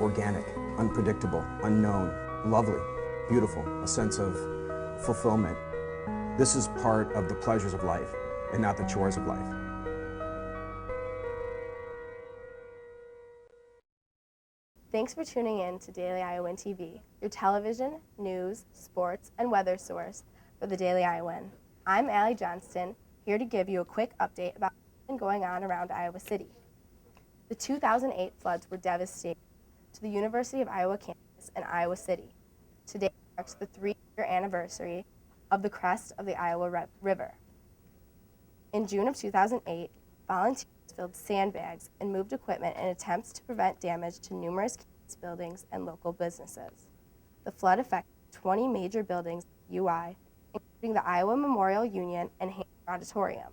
organic, unpredictable, unknown, lovely, beautiful, a sense of fulfillment. This is part of the pleasures of life and not the chores of life. Thanks for tuning in to Daily Iowan TV, your television, news, sports, and weather source for the Daily Iowan. I'm Allie Johnston, here to give you a quick update about what's been going on around Iowa City. The 2008 floods were devastating to the University of Iowa campus in Iowa City. Today marks the 3-year anniversary of the crest of the Iowa River. In June of 2008, volunteers filled sandbags and moved equipment in attempts to prevent damage to numerous campus buildings and local businesses. The flood affected 20 major buildings at UI, including the Iowa Memorial Union and Hampshire Auditorium.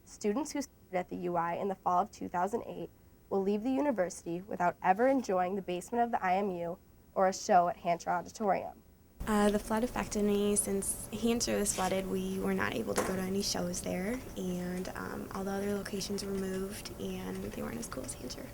Students who studied at the UI in the fall of 2008 will leave the university without ever enjoying the basement of the IMU or a show at Hampshire Auditorium. The flood affected me. Since Hampshire was flooded, we were not able to go to any shows there, and all the other locations were moved, and they weren't as cool as Hampshire.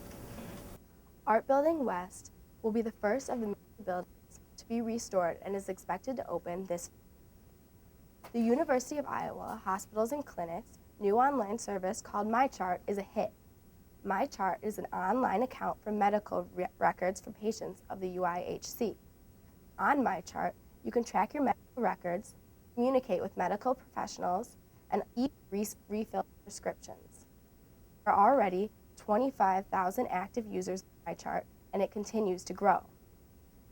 Art Building West will be the first of the major buildings to be restored and is expected to open this fall. The University of Iowa Hospitals and Clinics' new online service called MyChart is a hit. MyChart is an online account for medical records for patients of the UIHC. On MyChart, you can track your medical records, communicate with medical professionals, and even refill prescriptions. There are already 25,000 active users of MyChart, and it continues to grow.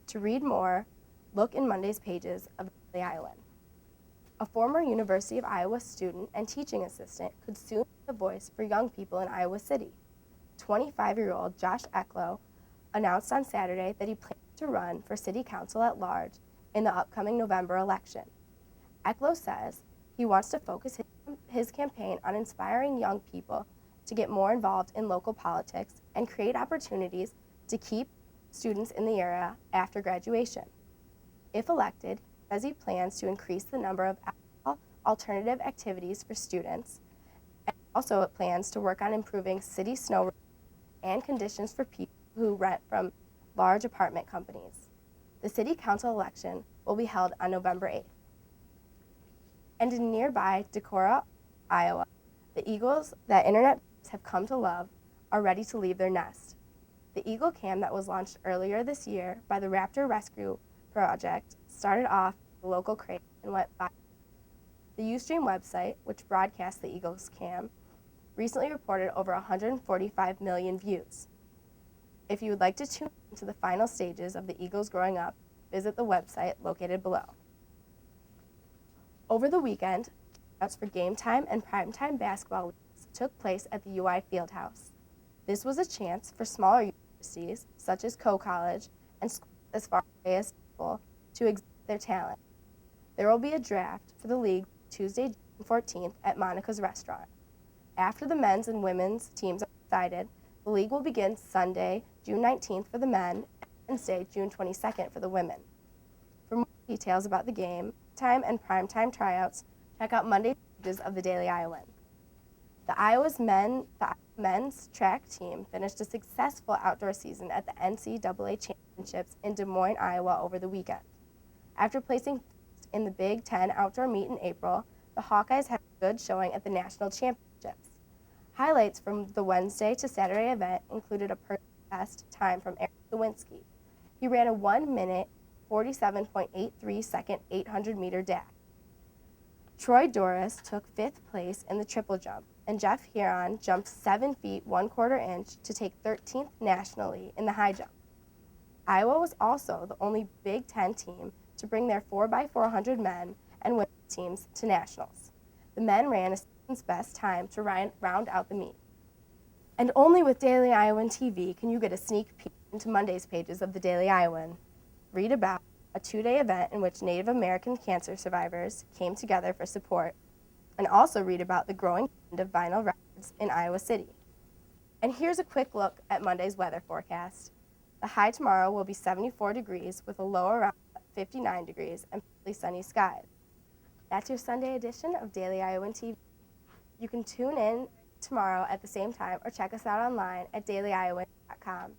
To read more, look in Monday's pages of the Iowan. A former University of Iowa student and teaching assistant could soon be the voice for young people in Iowa City. 25-year-old Josh Ecklow announced on Saturday that he plans to run for city council at large in the upcoming November election. Ecklow says he wants to focus his campaign on inspiring young people to get more involved in local politics and create opportunities to keep students in the area after graduation. If elected, he says he plans to increase the number of alternative activities for students, and also it plans to work on improving city snow and conditions for people who rent from large apartment companies. The city council election will be held on November 8th. And in nearby Decorah, Iowa, the eagles that internet have come to love are ready to leave their nest. The Eagle Cam that was launched earlier this year by the Raptor Rescue Project started off the local crate and went viral. The Ustream website, which broadcasts the Eagles Cam, recently reported over 145 million views. If you would like to tune into the final stages of the Eagles growing up, visit the website located below. Over the weekend, tryouts for game time and primetime basketball leagues took place at the UI Fieldhouse. This was a chance for smaller universities, such as Coe College and schools as far away as possible, to exhibit their talent. There will be a draft for the league Tuesday, June 14th at Monica's Restaurant. After the men's and women's teams are decided, the league will begin Sunday, June 19th for the men, and Wednesday, June 22nd for the women. For more details about the game time and primetime tryouts, check out Monday's pages of the Daily Iowan. The men's track team finished a successful outdoor season at the NCAA Championships in Des Moines, Iowa over the weekend. After placing first in the Big Ten outdoor meet in April, the Hawkeyes had a good showing at the national championships. Highlights from the Wednesday to Saturday event included a personal best time from Eric Lewinsky. He ran a 1-minute, 47.83 second 800-meter dash. Troy Doris took 5th place in the triple jump, and Jeff Huron jumped 7 feet 1/4 inch to take 13th nationally in the high jump. Iowa was also the only Big Ten team to bring their 4x400 men and women's teams to nationals. The men ran a season's best time to round out the meet. And only with Daily Iowan TV can you get a sneak peek into Monday's pages of the Daily Iowan. Read about a 2-day event in which Native American cancer survivors came together for support, and also read about the growing trend of vinyl records in Iowa City. And here's a quick look at Monday's weather forecast. The high tomorrow will be 74 degrees with a low around 59 degrees and partly sunny skies. That's your Sunday edition of Daily Iowan TV. You can tune in tomorrow at the same time or check us out online at dailyowan.com.